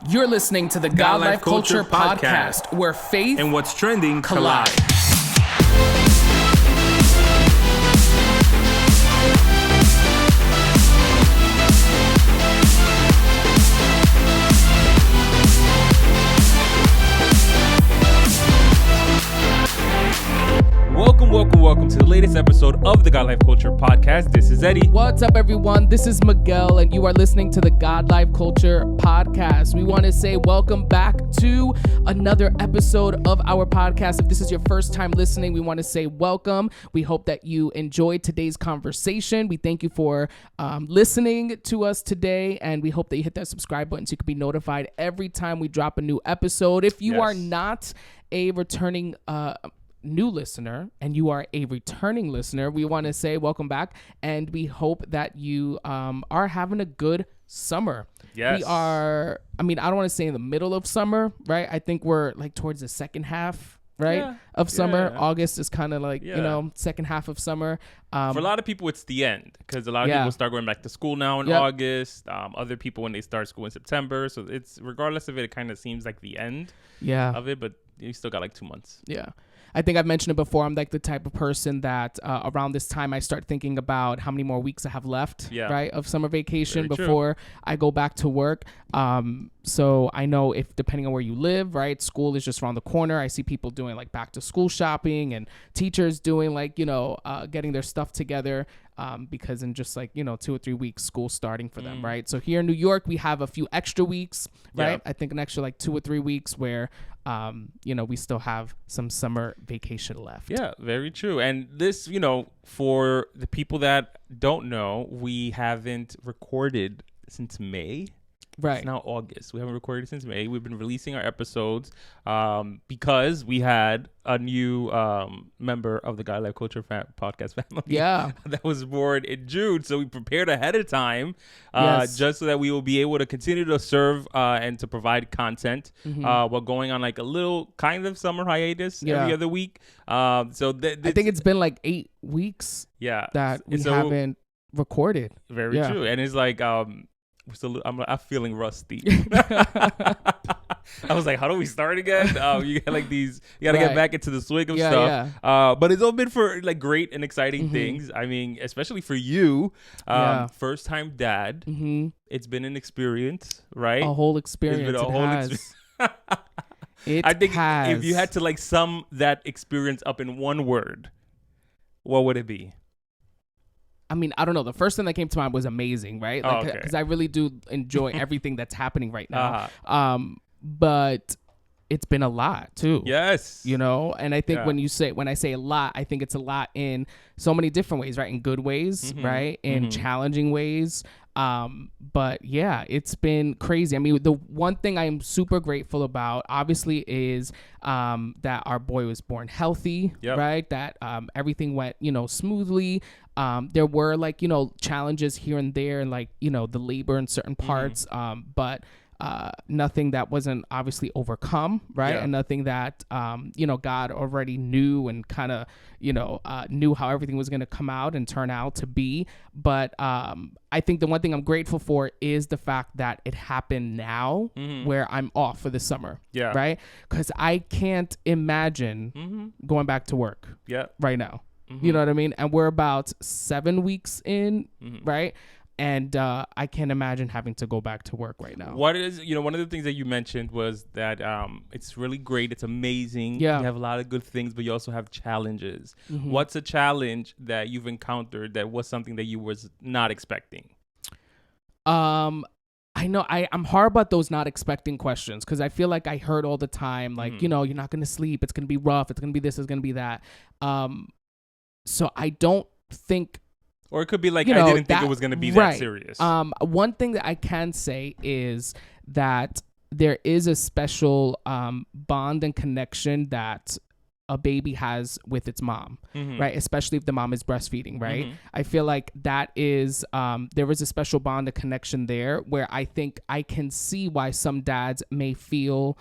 You're listening to the God Life Culture Podcast, where faith and what's trending collide. Welcome to the latest episode of the God Life Culture Podcast. This is Eddie. What's up, everyone? This is Miguel, and you are listening to the God Life Culture Podcast. We want to say welcome back to another episode of our podcast. If this is your first time listening, we want to say welcome. We hope that you enjoyed today's conversation. We thank you for listening to us today, and we hope that you hit that subscribe button so you can be notified every time we drop a new episode. If you are not a returning new listener and you are a returning listener, we want to say welcome back, and we hope that you are having a good summer. Yes. We are, I don't want to say in the middle of summer, right? I think we're like towards the second half, right? Of summer. Yeah. August is kind of like, second half of summer. For a lot of people, it's the end because a lot of people start going back to school now in August. Other people when they start school in September. So it's, regardless of it, it kind of seems like the end of it, but you still got like 2 months. Yeah. I think I've mentioned it before. I'm like the type of person that around this time I start thinking about how many more weeks I have left, right, of summer vacation before I go back to work. So I know if depending on where you live, right, school is just around the corner. I see people doing like back to school shopping and teachers doing like, getting their stuff together because in just like, 2 or 3 weeks, school starting for them, right? So here in New York, we have a few extra weeks, right? Yeah. I think an extra like 2 or 3 weeks where, we still have some summer vacation left. Yeah, very true. And this, for the people that don't know, we haven't recorded since May. Right. It's now August. We haven't recorded since May. We've been releasing our episodes because we had a new member of the God Life Culture podcast family. Yeah. That was born in June. So we prepared ahead of time just so that we will be able to continue to serve and to provide content while going on like a little kind of summer hiatus every other week. I think it's been like 8 weeks that we haven't recorded. Very true. And it's like... I'm feeling rusty. I was like, how do we start again? You got like these, you got to get back into the swing of stuff. Yeah. But it's all been for like great and exciting things. I mean, especially for you, first time dad. It's been an experience, right? A whole experience. It's been a whole experience. I think if you had to like sum that experience up in one word, what would it be? I don't know. The first thing that came to mind was amazing, right? Like, because I really do enjoy everything that's happening right now. But it's been a lot too. Yes. And I think when I say a lot, I think it's a lot in so many different ways, right? In good ways, right? In challenging ways. But yeah, it's been crazy. The one thing I'm super grateful about obviously is that our boy was born healthy, right? That everything went, smoothly. There were like, challenges here and there and like, the labor in certain parts, but nothing that wasn't obviously overcome, right? And nothing that, God already knew and kind of, knew how everything was going to come out and turn out to be. But I think the one thing I'm grateful for is the fact that it happened now where I'm off for the summer, right? Because I can't imagine going back to work right now. You know what I mean? And we're about 7 weeks in, right? And I can't imagine having to go back to work right now. What is, one of the things that you mentioned was that it's really great. It's amazing. Yeah. You have a lot of good things, but you also have challenges. What's a challenge that you've encountered that was something that you was not expecting? I know I'm hard about those not expecting questions because I feel like I heard all the time, like, you're not going to sleep. It's going to be rough. It's going to be this. It's going to be that. So I don't think... Or it could be like, I didn't think it was going to be that serious. One thing that I can say is that there is a special bond and connection that a baby has with its mom, right? Especially if the mom is breastfeeding, right? I feel like that is, there is a special bond and connection there where I think I can see why some dads may feel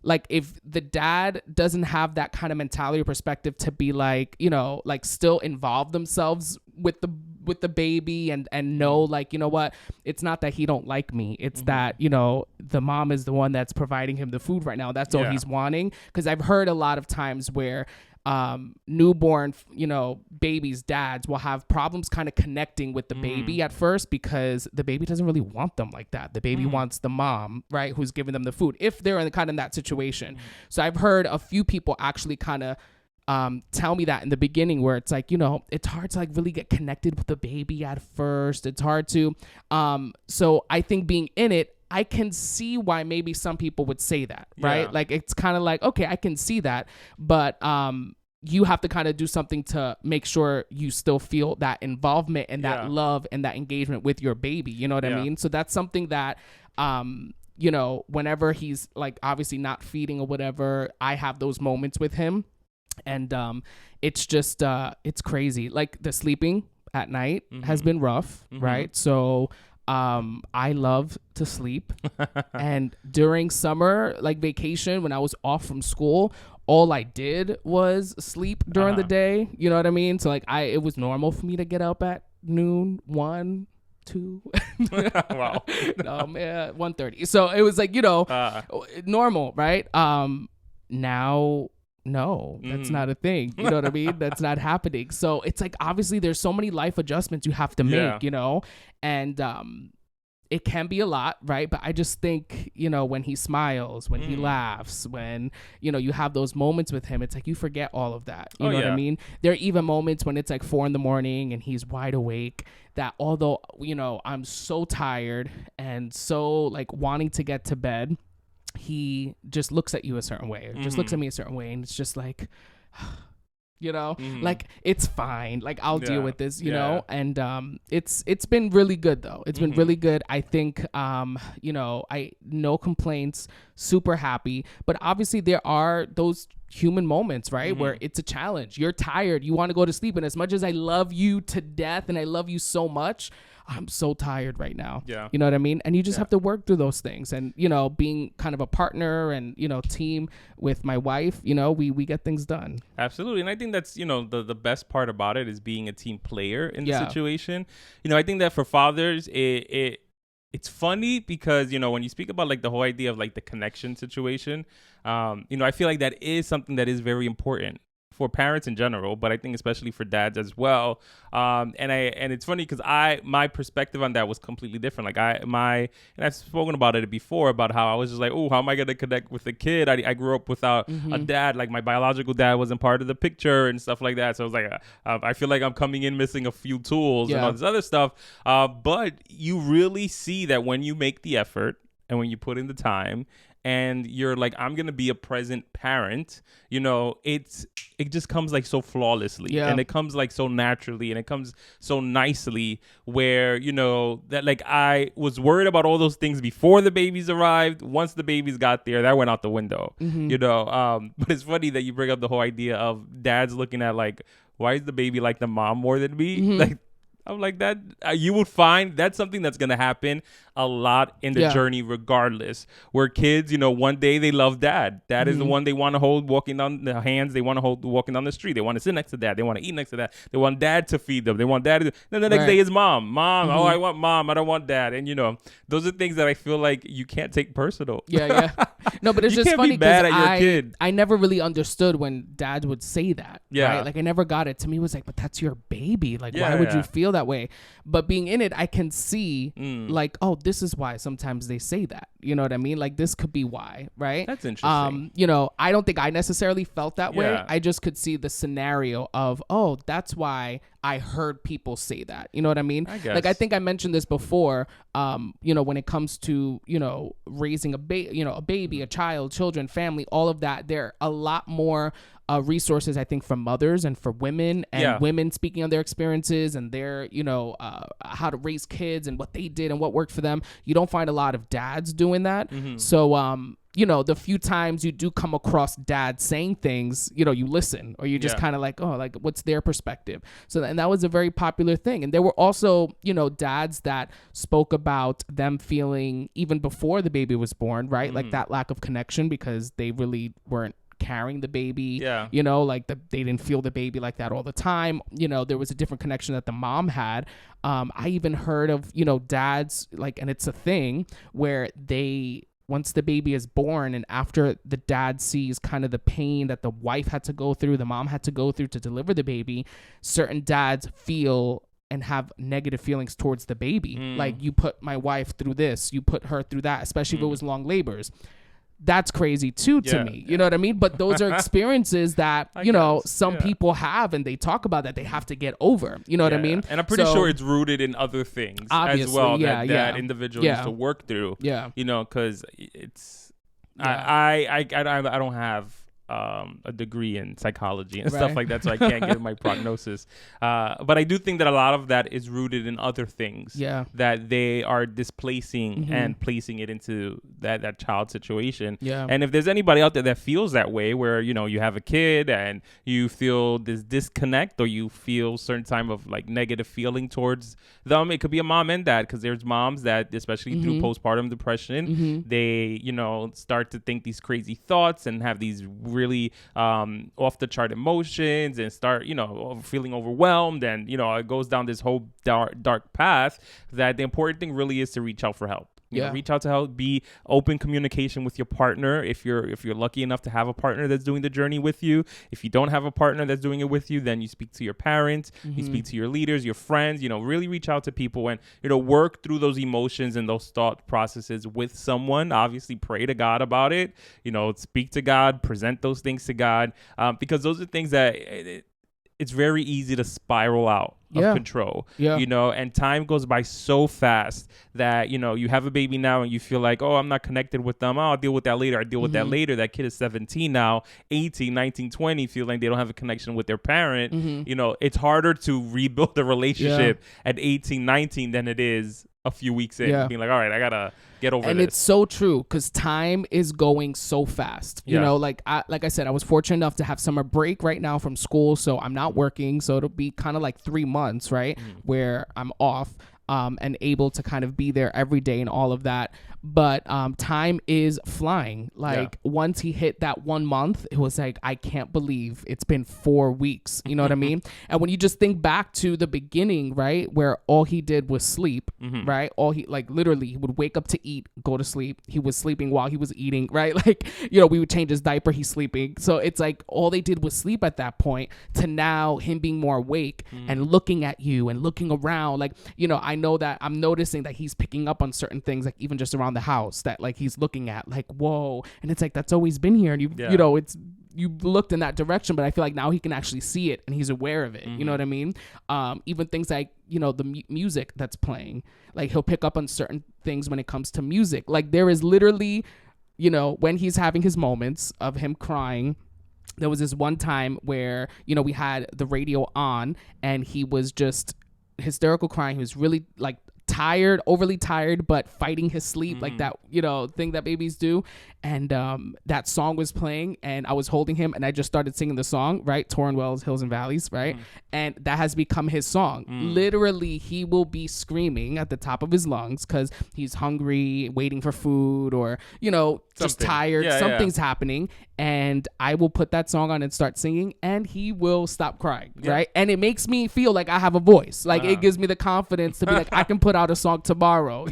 like if the dad doesn't have that kind of mentality or perspective to be like, you know, like still involve themselves with the baby and know, like, you know what, it's not that he don't like me, it's that, you know, the mom is the one that's providing him the food right now, that's all he's wanting. Because I've heard a lot of times where newborn, you know, babies' dads will have problems kind of connecting with the baby at first, because the baby doesn't really want them like that. The baby wants the mom, right, who's giving them the food, if they're in kind of that situation. So I've heard a few people actually kind of tell me that in the beginning, where it's like, you know, it's hard to like really get connected with the baby at first. It's hard to so I think being in it, I can see why maybe some people would say that, right? Like, it's kind of like, okay, I can see that, but you have to kind of do something to make sure you still feel that involvement and that love and that engagement with your baby. You know what I mean? So that's something that, you know, whenever he's like obviously not feeding or whatever, I have those moments with him, and it's just it's crazy. Like the sleeping at night has been rough, right? So I love to sleep. And during summer, like vacation, when I was off from school, all I did was sleep during the day. You know what I mean? So like it was normal for me to get up at noon, 1, 2. Wow. No, man, 1:30. So it was like, you know, normal, right? Now, no, that's not a thing. You know what I mean? That's not happening. So it's like, obviously there's so many life adjustments you have to make, you know, and it can be a lot, right? But I just think, you know, when he smiles, when he laughs, when, you know, you have those moments with him, it's like you forget all of that. You know what I mean? There are even moments when it's like 4 a.m. and he's wide awake, that although, you know, I'm so tired and so like wanting to get to bed, he just looks at you a certain way, or just looks at me a certain way, and it's just like, you know, like, it's fine, like I'll deal with this, you know. And it's been really good though. It's been really good. I think you know, no complaints, super happy. But obviously there are those human moments, right, where it's a challenge. You're tired, you want to go to sleep, and as much as I love you to death and I love you so much, I'm so tired right now. You know what I mean? And you just have to work through those things. And, you know, being kind of a partner and, you know, team with my wife, you know, we get things done. Absolutely. And I think that's, you know, the best part about it is being a team player in the situation. You know, I think that for fathers, it's funny because, you know, when you speak about like the whole idea of like the connection situation, you know, I feel like that is something that is very important for parents in general, but I think especially for dads as well. And it's funny because my perspective on that was completely different. Like and I've spoken about it before, about how I was just like, oh, how am I going to connect with a kid? I grew up without a dad. Like, my biological dad wasn't part of the picture and stuff like that. So I was like, I feel like I'm coming in missing a few tools and all this other stuff. But you really see that when you make the effort and when you put in the time, and you're like, I'm going to be a present parent, you know, it just comes like so flawlessly, and it comes like so naturally, and it comes so nicely, where, you know, that like I was worried about all those things before the babies arrived. Once the babies got there, that went out the window, you know. But it's funny that you bring up the whole idea of dads looking at like, why is the baby like the mom more than me? Like, I'm like that. You would find that's something that's going to happen a lot in the journey regardless, where kids, you know, one day they love dad. Dad is the one they want to hold walking down the hands. They want to hold walking down the street. They want to sit next to dad. They want to eat next to dad. They want dad to feed them. They want dad to, then the next day is mom. Oh, I want mom. I don't want dad. And, you know, those are things that I feel like you can't take personal. No, but it's you just can't funny be bad because at your kid. I never really understood when dads would say that. Right? Like, I never got it. To me, it was like, but that's your baby. Like, why would you feel that way? But being in it, I can see like, oh, this is why sometimes they say that. You know what I mean? Like, this could be why, right? That's interesting. You know, I don't think I necessarily felt that way. I just could see the scenario of, oh, that's why I heard people say that. You know what I mean? I guess. Like, I think I mentioned this before, you know, when it comes to, you know, raising a baby, a child, children, family, all of that, there are a lot more resources, I think, for mothers and for women, and women speaking on their experiences and their, you know, how to raise kids and what they did and what worked for them. You don't find a lot of dads doing that. So, the few times you do come across dad saying things, you listen, or you just kind of like, oh, like what's their perspective? So, and that was a very popular thing. And there were also, dads that spoke about them feeling even before the baby was born, right? Like that lack of connection because they really weren't carrying the baby, like they didn't feel the baby like that all the time. There was a different connection that the mom had. I even heard of, dads, like, and it's a thing where once the baby is born and after the dad sees kind of the pain that the wife had to go through, the mom had to go through to deliver the baby, certain dads feel and have negative feelings towards the baby. Like, you put my wife through this, you put her through that, especially if it was long labors. That's crazy too to me. You know what I mean? But those are experiences that, some people have, and they talk about that they have to get over. You know what I mean? And I'm pretty sure it's rooted in other things as well that individual needs to work through. Yeah. Because it's, I don't have a degree in psychology and stuff like that, so I can't give my prognosis. But I do think that a lot of that is rooted in other things that they are displacing and placing it into that child situation. Yeah. And if there's anybody out there that feels that way, where, you have a kid and you feel this disconnect, or you feel certain time of like negative feeling towards them, it could be a mom and dad, because there's moms that, especially through postpartum depression, they, start to think these crazy thoughts and have these really off the chart emotions and start, feeling overwhelmed, and, it goes down this whole dark path, that the important thing really is to reach out for help. Reach out to help, be open communication with your partner. If you're lucky enough to have a partner that's doing the journey with you. If you don't have a partner that's doing it with you, then you speak to your parents, you speak to your leaders, your friends, really reach out to people and, work through those emotions and those thought processes with someone. Obviously pray to God about it, speak to God, present those things to God, because those are things that it's very easy to spiral out of control, and time goes by so fast that, you have a baby now and you feel like, oh, I'm not connected with them. Oh, I'll deal with that later. That later. That kid is 17 now, 18, 19, 20, feel like they don't have a connection with their parent. It's harder to rebuild the relationship at 18, 19 than it is a few weeks in, being like, all right, I gotta get over this. And it's so true, because time is going so fast. Like I said, I was fortunate enough to have summer break right now from school, so I'm not working, so it'll be kind of like 3 months, right, where I'm off. And able to kind of be there every day and all of that. But time is flying. Like, once he hit that 1 month, it was like, I can't believe it's been 4 weeks. You know what I mean? And when you just think back to the beginning, right, where all he did was sleep, right? Literally, he would wake up to eat, go to sleep. He was sleeping while he was eating, right? Like, we would change his diaper, he's sleeping. So it's like all they did was sleep at that point, to now him being more awake and looking at you and looking around. Like, I know that I'm noticing that he's picking up on certain things, like even just around the house, that like he's looking at, like, whoa, and it's like, that's always been here, and you looked in that direction, but I feel like now he can actually see it and he's aware of it. You know what I mean? Even things like, the music that's playing, like he'll pick up on certain things when it comes to music. Like, there is literally, when he's having his moments of him crying, there was this one time where, we had the radio on and he was just hysterical crying. He was really like overly tired, but fighting his sleep, like that, thing that babies do. And that song was playing and I was holding him and I just started singing the song, right? Torrin Wells, Hills and Valleys, right? And that has become his song. Literally, he will be screaming at the top of his lungs because he's hungry, waiting for food, or, just tired. Something's happening. And I will put that song on and start singing and he will stop crying, right? And it makes me feel like I have a voice. Like, it gives me the confidence to be like, I can put out a song tomorrow,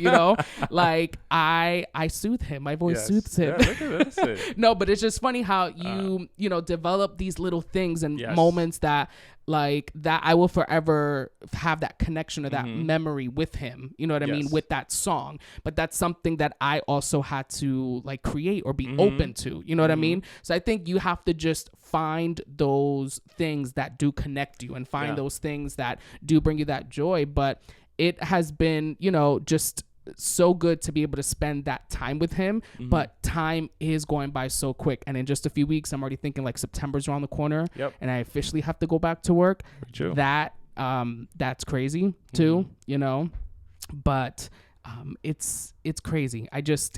Like, I soothe him. My voice soothes him. Look at this. No, but it's just funny how you develop these little things and moments that, like, that I will forever have that connection or that memory with him, you know what I mean, with that song. But that's something that I also had to like create or be open to, you know what I mean? So I think you have to just find those things that do connect you and find those things that do bring you that joy. But it has been, just so good to be able to spend that time with him. But time is going by so quick, and in just a few weeks I'm already thinking like September's around the corner, and I officially have to go back to work. That's crazy too, but It's crazy.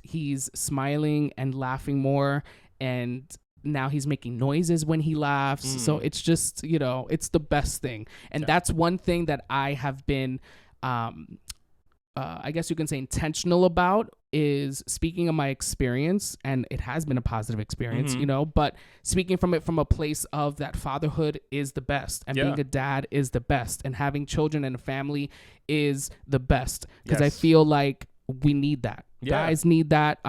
He's smiling and laughing more, and now he's making noises when he laughs. So it's just, it's the best thing. And that's one thing that I have been, I guess you can say, intentional about, is speaking of my experience, and it has been a positive experience, but speaking from a place of that fatherhood is the best, and being a dad is the best, and having children and a family is the best, because I feel like we need that. Guys need that.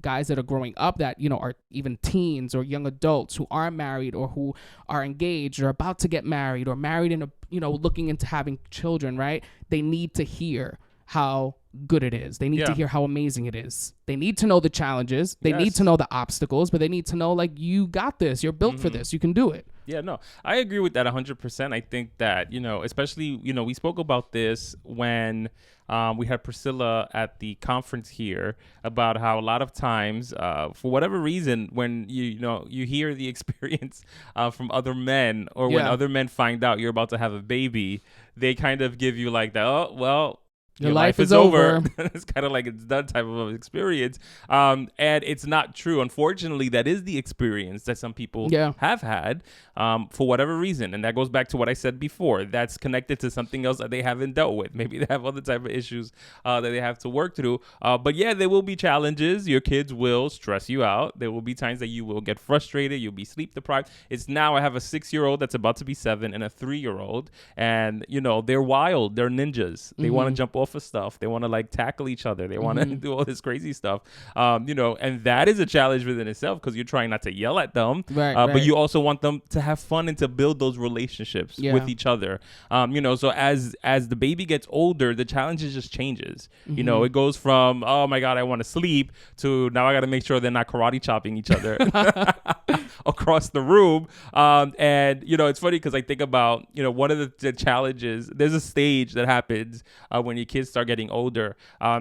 Guys that are growing up that, are even teens or young adults who aren't married, or who are engaged or about to get married, or married and, looking into having children, right? They need to hear how good it is. They need to hear how amazing it is. They need to know the challenges. They need to know the obstacles, but they need to know, like, you got this. You're built for this. You can do it. Yeah, no, I agree with that 100%. I think that, especially, we spoke about this when we had Priscilla at the conference here, about how a lot of times, for whatever reason, when you hear the experience from other men, or when other men find out you're about to have a baby, they kind of give you like that, oh, well, your life is over. It's kind of like it's done type of experience. And it's not true. Unfortunately, that is the experience that some people have had for whatever reason. And that goes back to what I said before. That's connected to something else that they haven't dealt with. Maybe they have other type of issues that they have to work through. But yeah, there will be challenges. Your kids will stress you out. There will be times that you will get frustrated. You'll be sleep deprived. It's now I have a 6-year-old that's about to be 7 and a 3-year-old. And, they're wild. They're ninjas. They want to jump off of stuff. They want to like tackle each other. They want to do all this crazy stuff. And that is a challenge within itself, because you're trying not to yell at them, but you also want them to have fun and to build those relationships with each other. So as the baby gets older, the challenge just changes. It goes from, oh my God, I want to sleep, to now I got to make sure they're not karate chopping each other across the room. It's funny because I think about, one of the challenges, there's a stage that happens when your kids start getting older,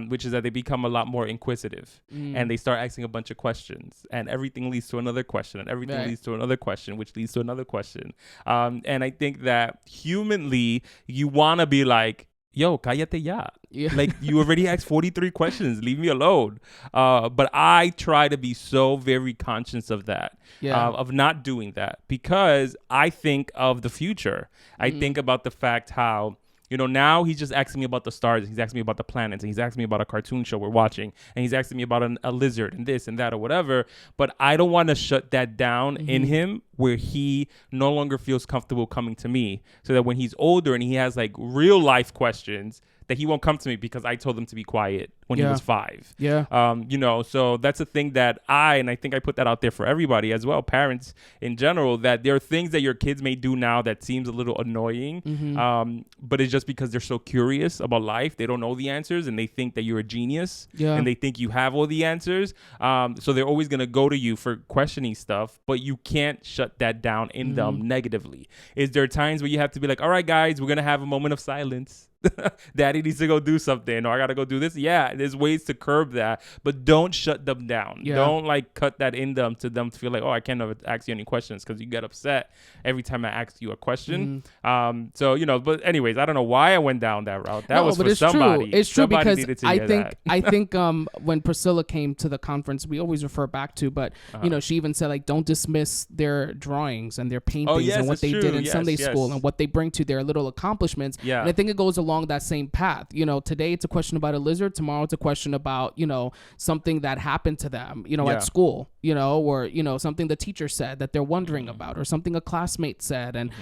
which is that they become a lot more inquisitive, and they start asking a bunch of questions, and everything leads to another question, and everything leads to another question, which leads to another question. And I think that humanly, you want to be like, yo, cállate ya. Like, you already asked 43 questions. Leave me alone. But I try to be so very conscious of that, of not doing that, because I think of the future. I think about the fact how, now he's just asking me about the stars, and he's asking me about the planets, and he's asking me about a cartoon show we're watching, and he's asking me about a lizard and this and that or whatever. But I don't want to shut that down in him, where he no longer feels comfortable coming to me, so that when he's older and he has like real life questions, that he won't come to me because I told him to be quiet when he was 5. So that's a thing that I think I put that out there for everybody as well, parents in general, that there are things that your kids may do now that seems a little annoying, but it's just because they're so curious about life. They don't know the answers, and they think that you're a genius, and they think you have all the answers. So they're always going to go to you for questioning stuff, but you can't shut that down in them negatively. Is there times where you have to be like, all right, guys, we're going to have a moment of silence. Daddy needs to go do something, or I gotta go do this. There's ways to curb that, but don't shut them down. Don't like cut that in them to feel like, oh, I can't ask you any questions, because you get upset every time I ask you a question. But anyways, I don't know why I went down that route. That was for somebody. True. It's true, because I think when Priscilla came to the conference, we always refer back to, but she even said, like, don't dismiss their drawings and their paintings and what they did in Sunday school and what they bring to their little accomplishments. And I think it goes along that same path. Today it's a question about a lizard, tomorrow it's a question about something that happened to them at school, or something the teacher said that they're wondering about, or something a classmate said. And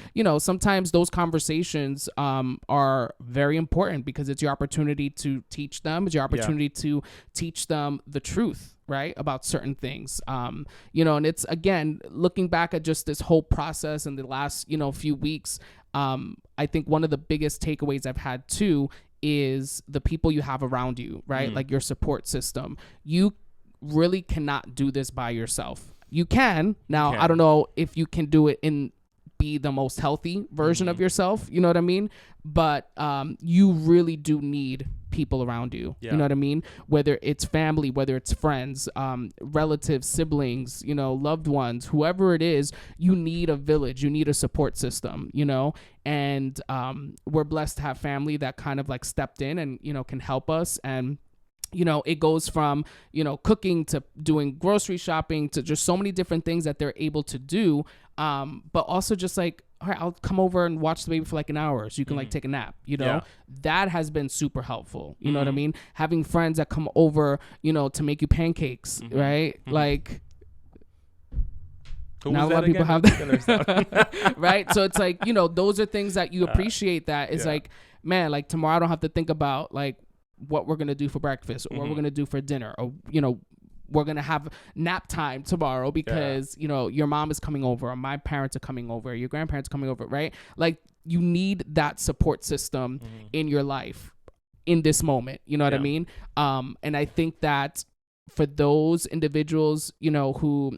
sometimes those conversations are very important, because it's your opportunity to teach them, it's your opportunity to teach them the truth, right, about certain things. And it's, again, looking back at just this whole process in the last few weeks, I think one of the biggest takeaways I've had too is the people you have around you, right? Like your support system. You really cannot do this by yourself. You can. Now, I don't know if you can do it and be the most healthy version of yourself, you know what I mean? But you really do need people around you. You know what I mean? Whether it's family, whether it's friends, relatives, siblings, you know, loved ones, whoever it is, you need a village, you need a support system, you know? And we're blessed to have family that kind of like stepped in and, you know, can help us. And you know, it goes from, you know, cooking to doing grocery shopping to just so many different things that they're able to do. But also just like, all right, I'll come over and watch the baby for like an hour so you can like take a nap, you know. That has been super helpful. You know what I mean? Having friends that come over, you know, to make you pancakes, right? Like, not a lot of people have that. Right? So it's like, you know, those are things that you appreciate that is like, man, like tomorrow I don't have to think about like what we're going to do for breakfast or what we're going to do for dinner, or, you know, we're going to have nap time tomorrow because, you know, your mom is coming over or my parents are coming over, your grandparents are coming over, right? Like you need that support system in your life in this moment. You know what I mean? And I think that for those individuals, you know, who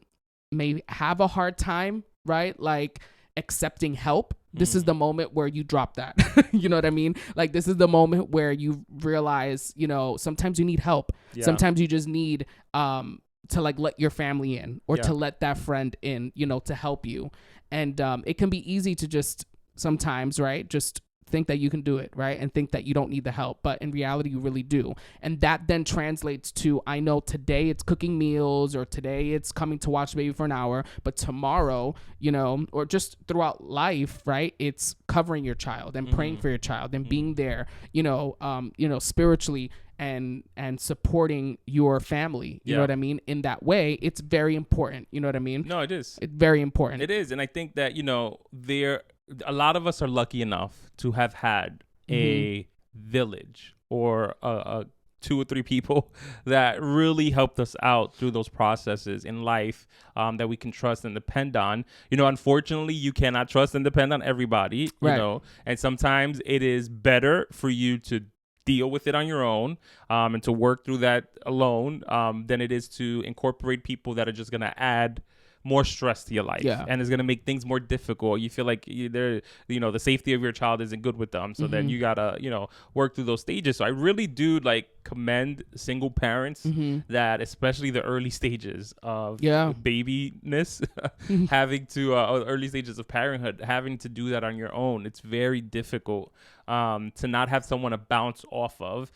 may have a hard time, right? Like accepting help. This is the moment where you drop that. You know what I mean? Like this is the moment where you realize, you know, sometimes you need help. Sometimes you just need to like let your family in or to let that friend in, you know, to help you. And it can be easy to just sometimes, right? Just think that you can do it, right? And think that you don't need the help, but in reality you really do. And that then translates to, I know today it's cooking meals or today it's coming to watch the baby for an hour, but tomorrow, you know, or just throughout life, right? It's covering your child and praying for your child and being there, you know, spiritually and supporting your family, you know what I mean? In that way, it's very important. You know what I mean? No, it is. It's very important. It is. And I think that, you know, a lot of us are lucky enough to have had a village or a 2 or 3 people that really helped us out through those processes in life, that we can trust and depend on. You know, unfortunately, you cannot trust and depend on everybody, you know, and sometimes it is better for you to deal with it on your own, and to work through that alone, than it is to incorporate people that are just going to add more stress to your life and it's going to make things more difficult. You feel like the safety of your child isn't good with them. So then you got to, you know, work through those stages. So I really do like commend single parents that, especially the early stages of babyness, having to, early stages of parenthood, having to do that on your own. It's very difficult. To not have someone to bounce off of,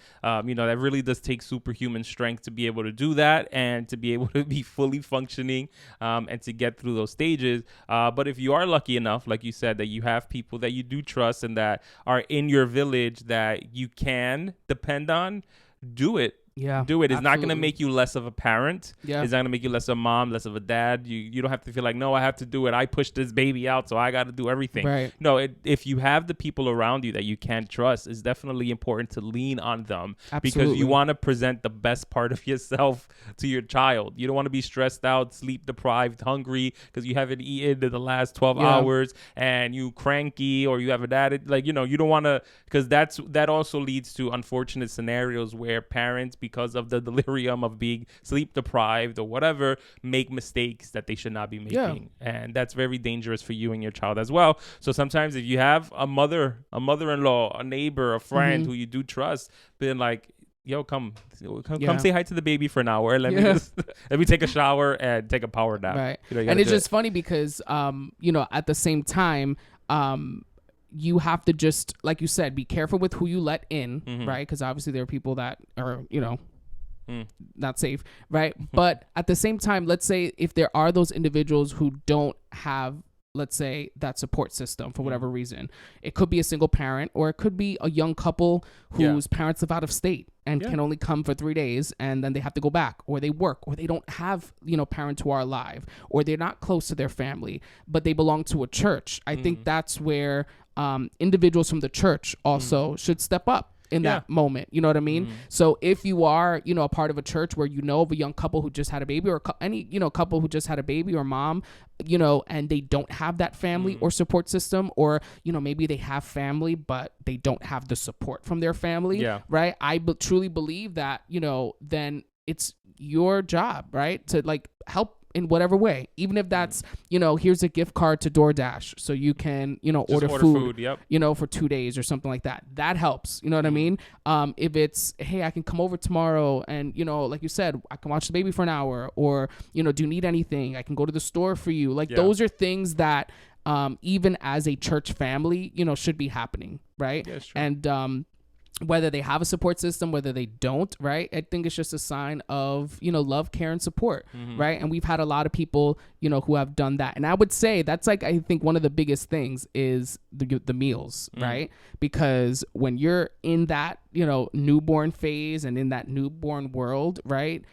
you know, that really does take superhuman strength to be able to do that and to be able to be fully functioning, and to get through those stages. But if you are lucky enough, like you said, that you have people that you do trust and that are in your village that you can depend on, do it. Do it. It's not going to make you less of a parent. It's not going to make you less of a mom, less of a dad. You don't have to feel like, no, I have to do it. I pushed this baby out, so I got to do everything. No, if you have the people around you that you can trust, it's definitely important to lean on them because you want to present the best part of yourself to your child. You don't want to be stressed out, sleep deprived, hungry because you haven't eaten in the last 12 hours and you cranky or you have an attitude. Like, you know, you don't want to, because that also leads to unfortunate scenarios where parents, because of the delirium of being sleep deprived or whatever, make mistakes that they should not be making. And that's very dangerous for you and your child as well. So sometimes if you have a mother-in-law, a neighbor, a friend who you do trust, being like, yo, come say hi to the baby for an hour. Let me take a shower and take a power nap. Right. You know, and it's just funny because, you know, at the same time, you have to just, like you said, be careful with who you let in, right? Because obviously there are people that are, you know, not safe, right? But at the same time, let's say if there are those individuals who don't have, let's say, that support system for whatever reason, it could be a single parent or it could be a young couple whose parents live out of state and can only come for 3 days and then they have to go back, or they work, or they don't have, you know, parents who are alive, or they're not close to their family, but they belong to a church. I think that's where individuals from the church also should step up in that moment. You know what I mean? So if you are, you know, a part of a church where you know of a young couple who just had a baby, or any, you know, couple who just had a baby or mom, you know, and they don't have that family or support system, or, you know, maybe they have family, but they don't have the support from their family, right? I truly believe that, you know, then it's your job, right, to like help in whatever way, even if that's, here's a gift card to DoorDash so you can, order food, yep. for 2 days or something like that. That helps. You know what I mean? If it's, hey, I can come over tomorrow and, like you said, I can watch the baby for an hour, or, do you need anything? I can go to the store for you. Like those are things that even as a church family, should be happening. Right. Yeah, sure. And whether they have a support system, whether they don't, right? I think it's just a sign of, love, care, and support, right? And we've had a lot of people, who have done that. And I would say that's like, I think one of the biggest things is the meals, right? Because when you're in that, newborn phase and in that newborn world, right?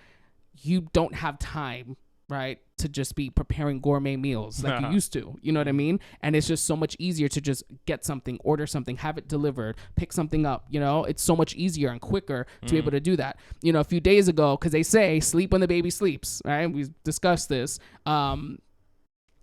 You don't have time, right, to just be preparing gourmet meals like you used to, you know what I mean? And it's just so much easier to just get something, order something, have it delivered, pick something up, it's so much easier and quicker to be able to do that. A few days ago, because they say sleep when the baby sleeps, right? We discussed this.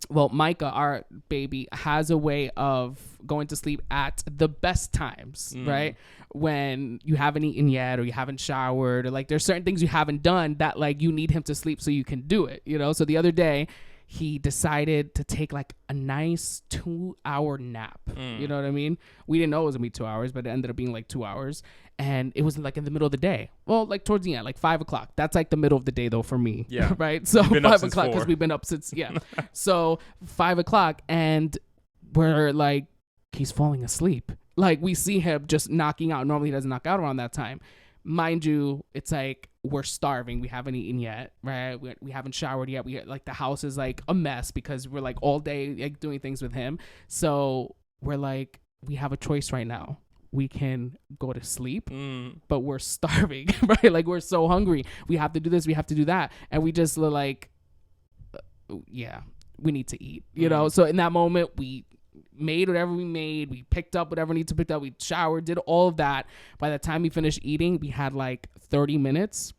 Well, Micah, our baby, has a way of going to sleep at the best times, right? When you haven't eaten yet, or you haven't showered, or like there's certain things you haven't done that like you need him to sleep so you can do it, So the other day, he decided to take like a nice 2-hour nap. You know what I mean? We didn't know it was gonna be 2 hours, but it ended up being like 2 hours. And it was like in the middle of the day. Well, like towards the end, like 5 o'clock. That's like the middle of the day though for me. Yeah. Right? So 5 o'clock, because we've been up since, So 5 o'clock, and we're like, he's falling asleep. Like we see him just knocking out. Normally he doesn't knock out around that time. Mind you, it's like we're starving. We haven't eaten yet, right? We haven't showered yet. We like the house is like a mess because we're like all day like doing things with him. So we're like, we have a choice right now. We can go to sleep, but we're starving, right? Like we're so hungry. We have to do this. We have to do that. And we just like, we need to eat, So in that moment, we made whatever we made. We picked up whatever needs to pick up. We showered, did all of that. By the time we finished eating, we had like 30 minutes,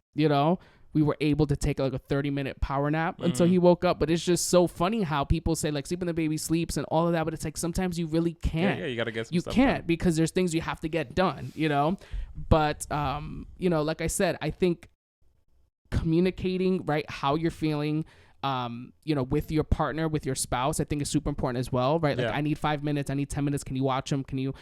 we were able to take like a 30-minute power nap until he woke up. But it's just so funny how people say like sleep when the baby sleeps and all of that. But it's like sometimes you really can't. Yeah, you got to get some You stuff can't done. because there's things you have to get done, But, like I said, I think communicating, right, how you're feeling, with your partner, with your spouse, I think is super important as well, right? Like I need 5 minutes, I need 10 minutes. Can you watch them? Can you,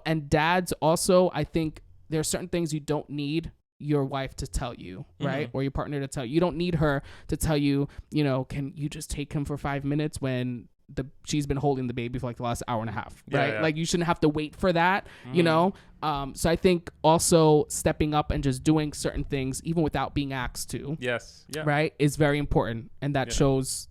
and dads also, I think there are certain things you don't need your wife to tell you, right? Or your partner to tell you. You don't need her to tell you, can you just take him for 5 minutes when she's been holding the baby for like the last hour and a half, right? Like you shouldn't have to wait for that, So I think also stepping up and just doing certain things, even without being asked to, right, is very important, and that shows,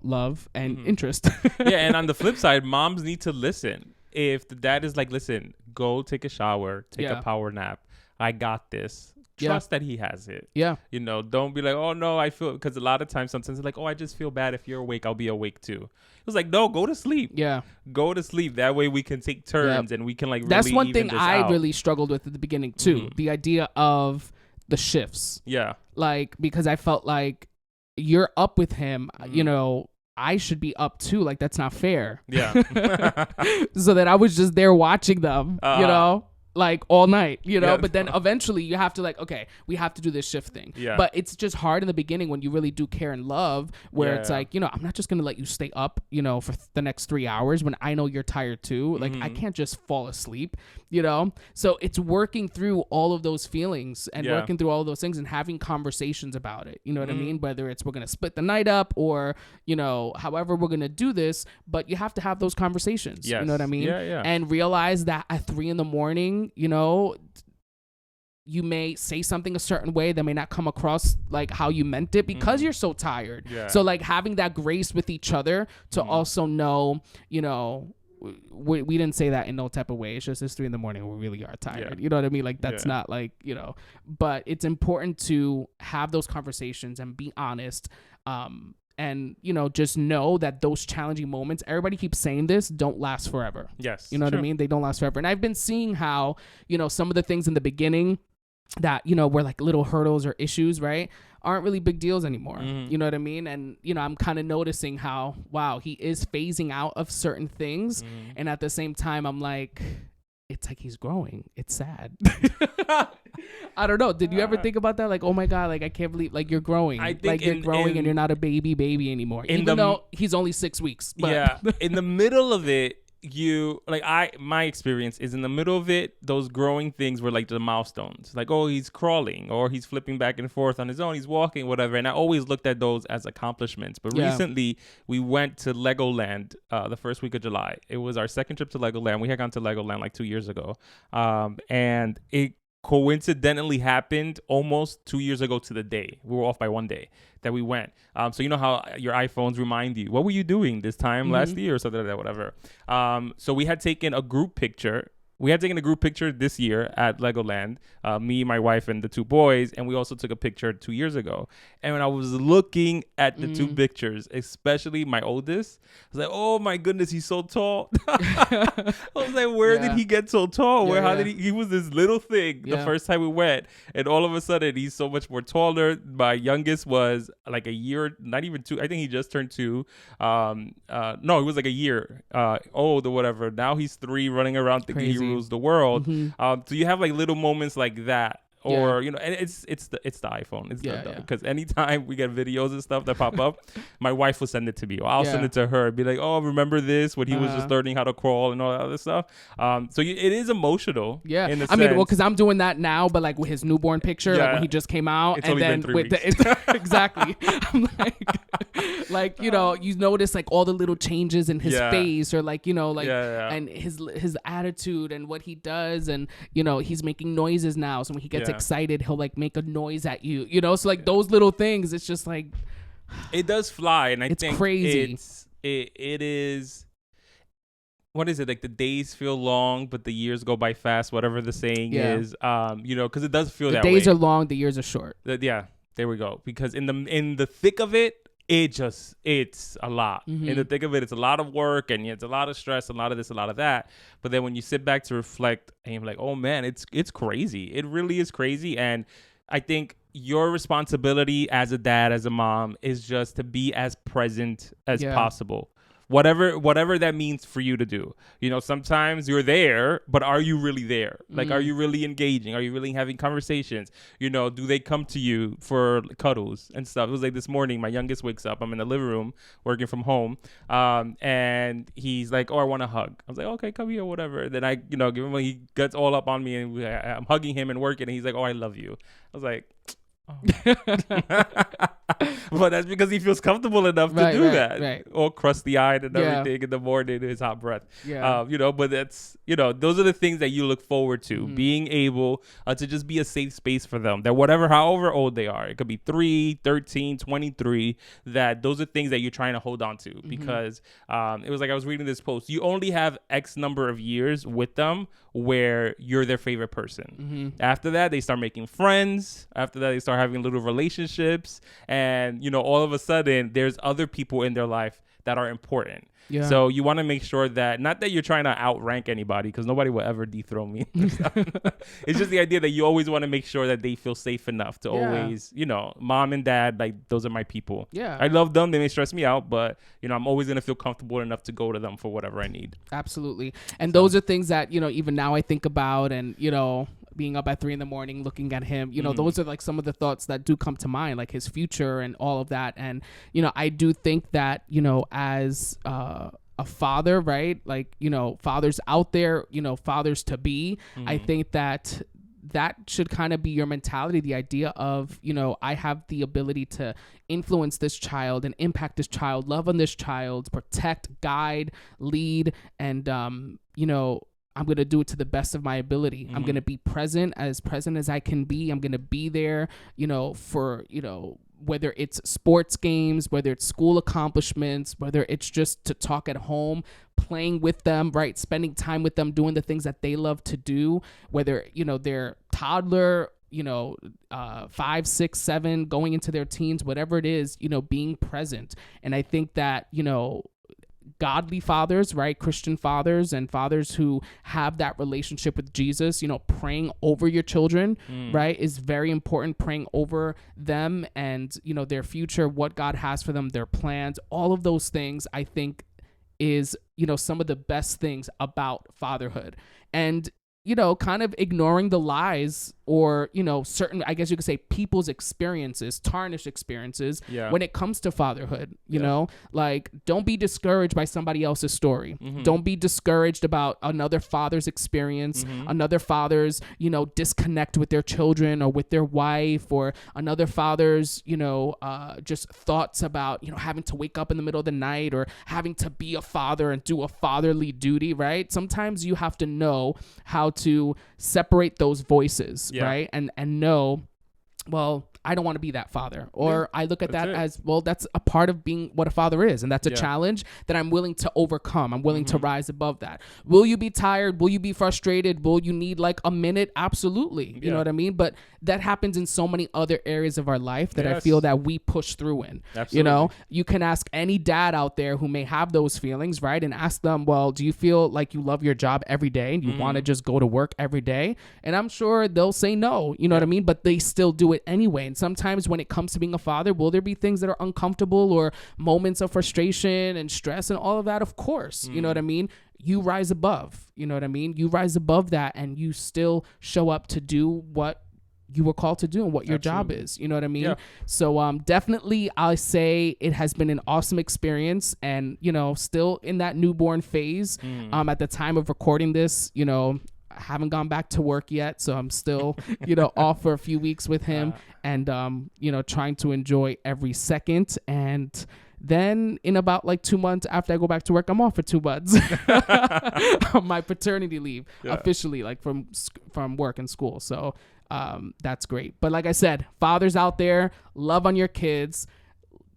love and interest. And on the flip side, moms need to listen. If the dad is like, listen, go take a shower, take a power nap. I got this. Trust that he has it. Yeah. Don't be like, oh no, I feel, because a lot of times sometimes it's like, oh, I just feel bad. If you're awake, I'll be awake too. It was like, no, go to sleep. Yeah. Go to sleep. That way we can take turns and we can like really That's one thing I out. Really struggled with at the beginning too. The idea of the shifts. Yeah. Like, because I felt like you're up with him, I should be up too. Like, that's not fair. Yeah. So that I was just there watching them, like all night, but then eventually you have to like, okay, we have to do this shift thing. Yeah. But it's just hard in the beginning when you really do care and love, where it's like, I'm not just going to let you stay up, for the next 3 hours when I know you're tired too. Like I can't just fall asleep, So it's working through all of those feelings and working through all of those things and having conversations about it. You know what I mean? Whether it's we're going to split the night up or, however we're going to do this, but you have to have those conversations. Yes. You know what I mean? Yeah. And realize that at 3 a.m, you may say something a certain way that may not come across like how you meant it because you're so tired. Yeah. So like having that grace with each other to also know, we didn't say that in no type of way. It's just it's 3 a.m. We really are tired. Yeah. You know what I mean? Like that's not like, but it's important to have those conversations and be honest. And, just know that those challenging moments, everybody keeps saying this, don't last forever. Yes. You know what I mean? They don't last forever. And I've been seeing how, some of the things in the beginning that, were like little hurdles or issues, right, aren't really big deals anymore. You know what I mean? And, I'm kind of noticing how, wow, he is phasing out of certain things. And at the same time, I'm like, it's like he's growing. It's sad. I don't know. Did you ever think about that? Like, oh my God, like I can't believe like you're growing. I think like you're growing and you're not a baby anymore. Even though he's only 6 weeks. But. Yeah. In the middle of it, my experience is in the middle of it, those growing things were like the milestones. Like, oh, he's crawling or he's flipping back and forth on his own, he's walking, whatever. And I always looked at those as accomplishments. But recently we went to Legoland the first week of July. It was our second trip to Legoland. We had gone to Legoland like 2 years ago. And it coincidentally happened almost 2 years ago to the day. We were off by 1 day that we went. So you know how your iPhones remind you, what were you doing this time last year or something like that, whatever. So we had taken a group picture. We had taken a group picture this year at Legoland, me, my wife, and the 2 boys. And we also took a picture 2 years ago. And when I was looking at the 2 pictures, especially my oldest, I was like, oh my goodness, he's so tall. I was like, where did he get so tall? How did he was this little thing the first time we went. And all of a sudden, he's so much more taller. My youngest was like a year, not even 2. I think he just turned 2. No, he was like a year old or whatever. Now he's 3 running around thinking he rules the world. So you have like little moments like that. Or you know, and it's the iPhone. It's because anytime we get videos and stuff that pop up, my wife will send it to me, or I'll send it to her and be like, "Oh, remember this when he was just learning how to crawl and all that other stuff." So it is emotional. Yeah, in a sense. Mean, well, because I'm doing that now, but like with his newborn picture, like when he just came out, it's and only then been 3 weeks. Exactly. I'm like you know, you notice like all the little changes in his face, or like you know, like and his attitude and what he does, and you know, he's making noises now. So when he gets excited, he'll like make a noise at you, you know. So like those little things, it's just like it does fly, and I think crazy. It is. What is it, like the days feel long but the years go by fast, whatever the saying is. You know, because it does feel that way. The days are long, the years are short. There we go. Because in the thick of it, it's a lot. In the thick of it, it's a lot of work, and it's a lot of stress, a lot of this, a lot of that. But then when you sit back to reflect, and you're like, oh man, it's crazy. It really is crazy. And I think your responsibility as a dad, as a mom, is just to be as present as possible. Whatever that means for you to do. You know, sometimes you're there, but are you really there? Like, are you really engaging? Are you really having conversations? You know, do they come to you for cuddles and stuff? It was like this morning, my youngest wakes up. I'm in the living room working from home. And he's like, oh, I want a hug. I was like, okay, come here, whatever. Then I, you know, give him, he gets all up on me, and I'm hugging him and working. And he's like, oh, I love you. I was like, oh. But that's because he feels comfortable enough to do that. All crusty-eyed and everything in the morning, his hot breath. You know, but that's, you know, those are the things that you look forward to, being able to just be a safe space for them, that however old they are, it could be 3, 13, 23, that those are things that you're trying to hold on to, because it was like I was reading this post, you only have X number of years with them where you're their favorite person. After that, they start making friends. After that, they start having little relationships, and you know, all of a sudden there's other people in their life that are important. So you want to make sure that, not that you're trying to outrank anybody, because nobody will ever dethrone me. It's just the idea that you always want to make sure that they feel safe enough to always, you know, mom and dad, like those are my people. I love them. They may stress me out, but you know, I'm always going to feel comfortable enough to go to them for whatever I need. Absolutely. And those are things that, you know, even now I think about, and, you know, being up at 3 a.m, looking at him, you know, those are like some of the thoughts that do come to mind, like his future and all of that. And, you know, I do think that, you know, as a father, right? Like, you know, fathers out there, you know, fathers to be, I think that should kind of be your mentality, the idea of, you know, I have the ability to influence this child and impact this child, love on this child, protect, guide, lead, and, you know, I'm going to do it to the best of my ability. I'm going to be present as I can be. I'm going to be there, you know, for, you know, whether it's sports games, whether it's school accomplishments, whether it's just to talk at home, playing with them, right? Spending time with them, doing the things that they love to do, whether, you know, they're toddler, you know, 5, 6, 7, going into their teens, whatever it is, you know, being present. And I think that, you know, godly fathers, right? Christian fathers and fathers who have that relationship with Jesus, you know, praying over your children, right, is very important. Praying over them and, you know, their future, what God has for them, their plans, all of those things, I think is, you know, some of the best things about fatherhood. And, kind of ignoring the lies or, certain, I guess you could say, people's experiences, tarnished experiences when it comes to fatherhood, you know, like, don't be discouraged by somebody else's story. Don't be discouraged about another father's experience, another father's, disconnect with their children or with their wife, or another father's, just thoughts about, having to wake up in the middle of the night or having to be a father and do a fatherly duty, right? Sometimes you have to know how to separate those voices, right? And know, well, I don't want to be that father. Or I look at that as, well, that's a part of being what a father is. And that's a challenge that I'm willing to overcome. I'm willing to rise above that. Will you be tired? Will you be frustrated? Will you need like a minute? Absolutely. You know what I mean? But that happens in so many other areas of our life that I feel that we push through in. Absolutely. You can ask any dad out there who may have those feelings, right? And ask them, well, do you feel like you love your job every day and you want to just go to work every day? And I'm sure they'll say no, you know what I mean? But they still do it anyway. And sometimes when it comes to being a father, will there be things that are uncomfortable or moments of frustration and stress and all of that? Of course, you know what I mean? You rise above, you know what I mean? You rise above that and you still show up to do what you were called to do and what your job is, you know what I mean? Yeah. So definitely I say it has been an awesome experience, and, still in that newborn phase. At the time of recording this, I haven't gone back to work yet, so I'm still, off for a few weeks with him, and, trying to enjoy every second. And then in about like 2 months after I go back to work, I'm off for 2 months on my paternity leave, officially, like from work and school. So that's great. But like I said, fathers out there, love on your kids,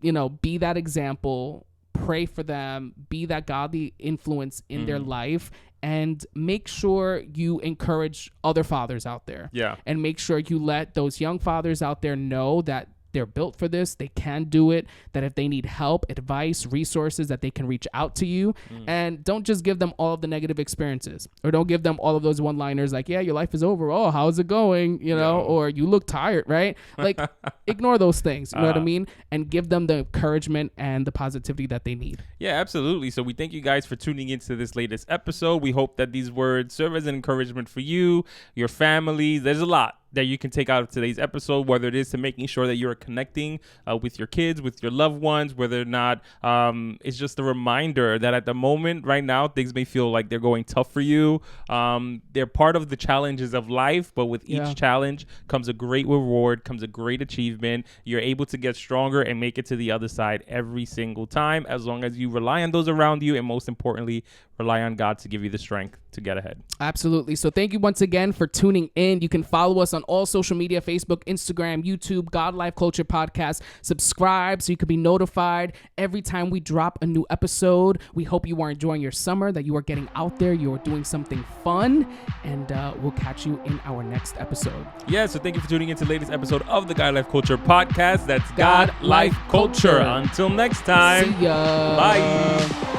be that example, pray for them, be that godly influence in their life. And make sure you encourage other fathers out there. Yeah. And make sure you let those young fathers out there know that they're built for this. They can do it. That if they need help, advice, resources, that they can reach out to you. And don't just give them all of the negative experiences, or don't give them all of those one-liners like, yeah, your life is over. Oh, how's it going? Or you look tired, right? Like, ignore those things. You know what I mean? And give them the encouragement and the positivity that they need. Yeah, absolutely. So we thank you guys for tuning into this latest episode. We hope that these words serve as an encouragement for you, your families. There's a lot that you can take out of today's episode, whether it is to making sure that you're connecting with your kids, with your loved ones, whether or not it's just a reminder that at the moment right now, things may feel like they're going tough for you. They're part of the challenges of life, but with each challenge comes a great reward, comes a great achievement. You're able to get stronger and make it to the other side every single time, as long as you rely on those around you, and most importantly, rely on God to give you the strength to get ahead. Absolutely. So thank you once again for tuning in. You can follow us on all social media, Facebook, Instagram, YouTube, God Life Culture Podcast. Subscribe so you can be notified every time we drop a new episode. We hope you are enjoying your summer, that you are getting out there, you are doing something fun, and we'll catch you in our next episode. Yeah, so thank you for tuning into the latest episode of the God Life Culture Podcast. That's God Life Culture. Until next time. See ya. Bye.